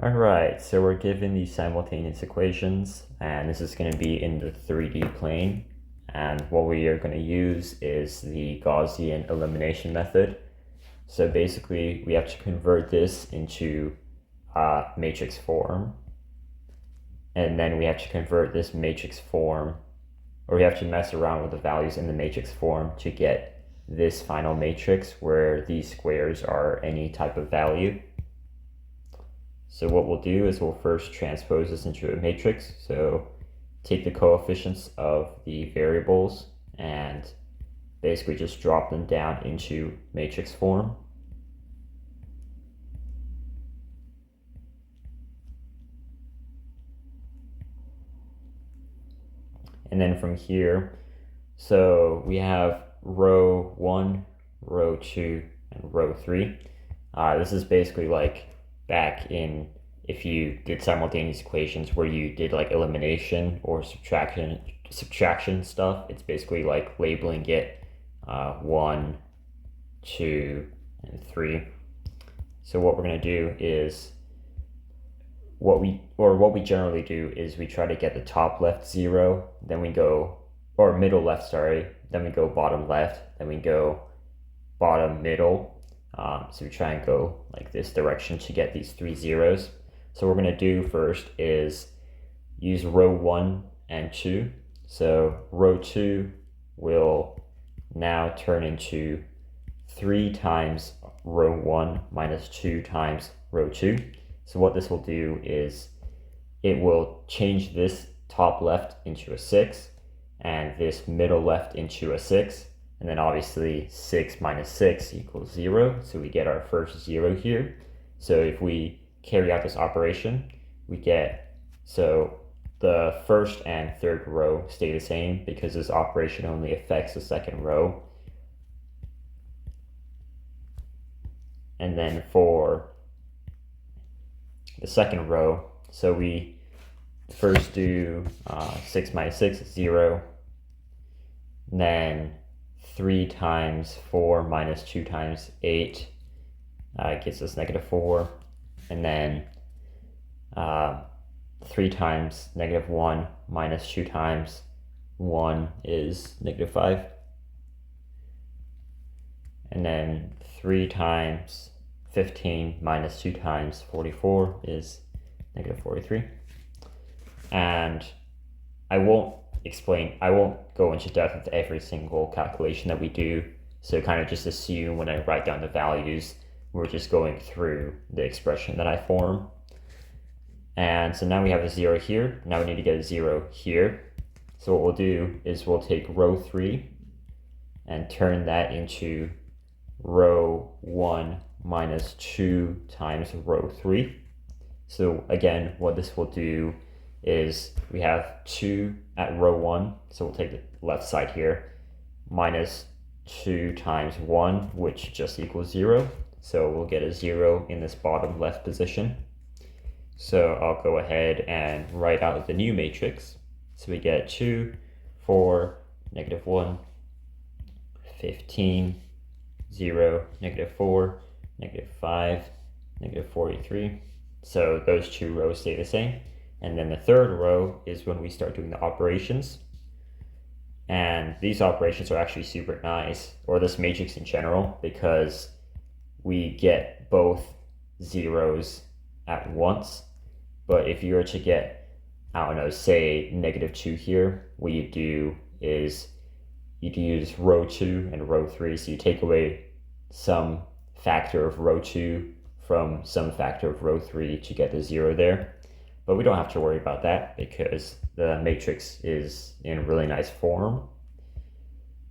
All right, so we're given these simultaneous equations, and this is going to be in the 3D plane. And what we are going to use is the Gaussian elimination method. So basically, we have to convert this into matrix form. And then we have to convert this matrix form, or we have to mess around with the values in the matrix form to get this final matrix where these squares are any type of value. So what we'll do is we'll first transpose this into a matrix. So take the coefficients of the variables and basically just drop them down into matrix form. And then from here, so we have row 1, row 2, and row 3. This is basically like back in if you did simultaneous equations where you did like elimination or subtraction stuff. It's basically like labeling it 1, 2, and 3. So what we're going to do is what we generally do is we try to get the top left 0, then we go, or middle left, sorry, then we go bottom left, then we go bottom middle. So we try and go like this direction to get these 3 zeros. So what we're going to do first is use row 1 and 2. So row 2 will now turn into 3 times row 1 minus 2 times row 2. So what this will do is it will change this top left into a 6 and this middle left into a 6. And then obviously 6 minus 6 equals 0. So we get our first 0 here. So if we carry out this operation, we get, so the first and third row stay the same because this operation only affects the second row. And then for the second row, so we first do 6 minus 6 is 0. And then 3 times 4 minus 2 times 8 gets us -4. And then 3 times -1 minus 2 times 1 is -5. And then 3 times 15 minus 2 times 44 is -43. And I won't go into depth with every single calculation that we do. So kind of just assume when I write down the values, we're just going through the expression that I form. And so now we have a 0 here. Now we need to get a 0 here. So what we'll do is we'll take row 3 and turn that into row 1 minus 2 times row 3. So again, what this will do is we have 2 at row 1, so we'll take the left side here, minus 2 times 1, which just equals 0. So we'll get a 0 in this bottom left position. So I'll go ahead and write out the new matrix. So we get 2, 4, -1, 15, 0, -4, -5, -43. So those 2 rows stay the same. And then the third row is when we start doing the operations. And these operations are actually super nice, or this matrix in general, because we get both zeros at once. But if you were to get, I don't know, say -2 here, what you do is you use row 2 and row 3. So you take away some factor of row 2 from some factor of row 3 to get the 0 there. But we don't have to worry about that because the matrix is in really nice form.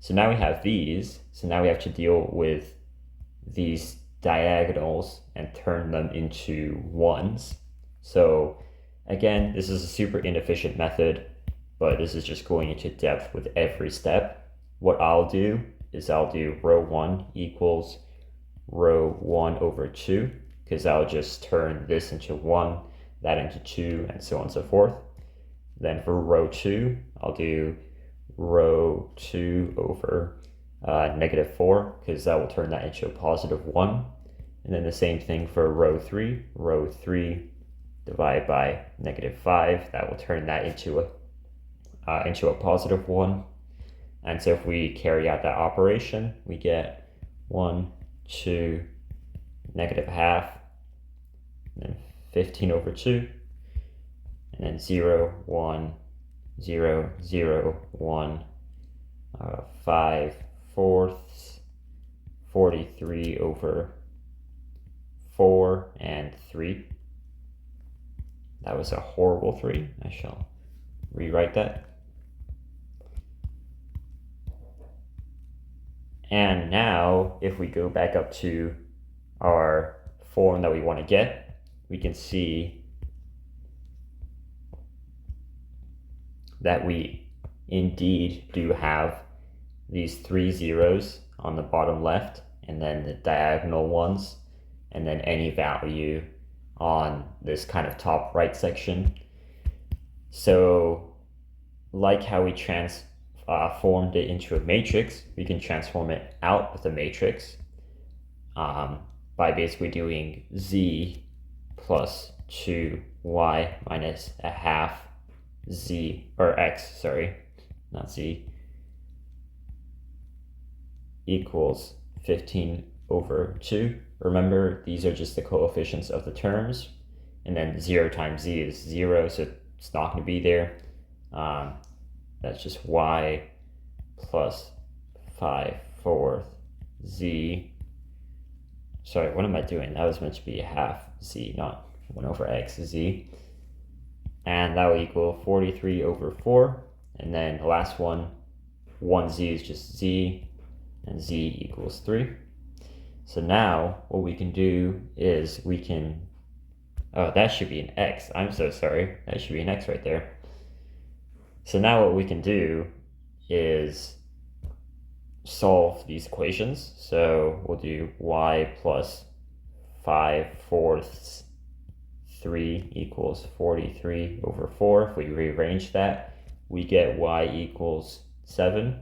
So now we have these. So now we have to deal with these diagonals and turn them into ones. So again, this is a super inefficient method, but this is just going into depth with every step. What I'll do is I'll do row 1 equals row 1 over 2, because I'll just turn this into 1, that into 2, and so on and so forth. Then for row 2, I'll do row 2 over -4, because that will turn that into a +1. And then the same thing for row 3 divided by -5. That will turn that into a positive 1. And so if we carry out that operation, we get 1, 2, -½ and then 15/2, and then 0, 1, 0, 0, 1, 5/4, 43/4, and 3. That was a horrible 3. I shall rewrite that. And now, if we go back up to our form that we want to get, we can see that we indeed do have these 3 zeros on the bottom left, and then the diagonal ones, and then any value on this kind of top right section. So, like how we transformed it into a matrix, we can transform it out with a matrix by basically doing z plus 2y minus ½ z, or x, sorry, not z, equals 15/2. Remember, these are just the coefficients of the terms, and then 0 times z is 0, so it's not going to be there. That's just y plus 5/4 z. Sorry, what am I doing? That was meant to be ½ z, not 1/x z. And that will equal 43/4. And then the last one, 1z is just z, and z equals 3. So now what we can do is we can, oh, that should be an x. I'm so sorry. That should be an x right there. So now what we can do is solve these equations. So we'll do y plus 5/4 3 equals 43/4. If we rearrange that, we get y equals 7.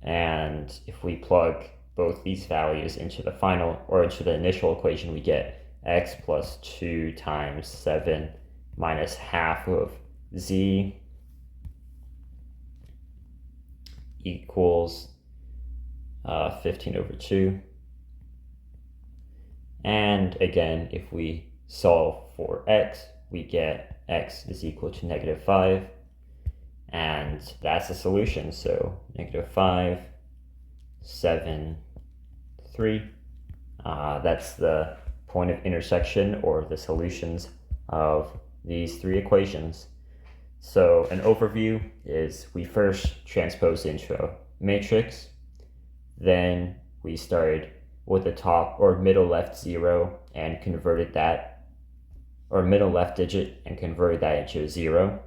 And if we plug both these values into the final, or into the initial equation, we get x plus 2 times 7 minus ½ of z equals 15/2. And again, if we solve for x, we get x is equal to -5. And that's the solution. So -5, 7, 3. That's the point of intersection, or the solutions of these 3 equations. So an overview is we first transposed into a matrix, then we started with the top or middle left 0 and converted that, or middle left digit and converted that into a 0.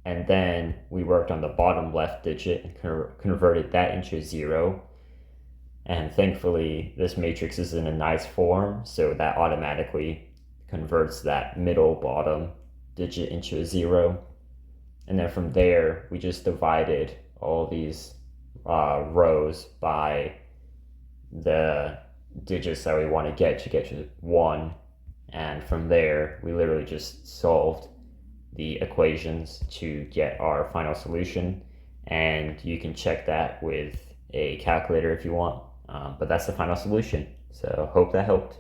And then we worked on the bottom left digit and converted that into a 0. And thankfully, this matrix is in a nice form, so that automatically converts that middle bottom digit into a 0. And then from there, we just divided all these rows by the digits that we want to get to 1. And from there, we literally just solved the equations to get our final solution. And you can check that with a calculator if you want. But that's the final solution. So hope that helped.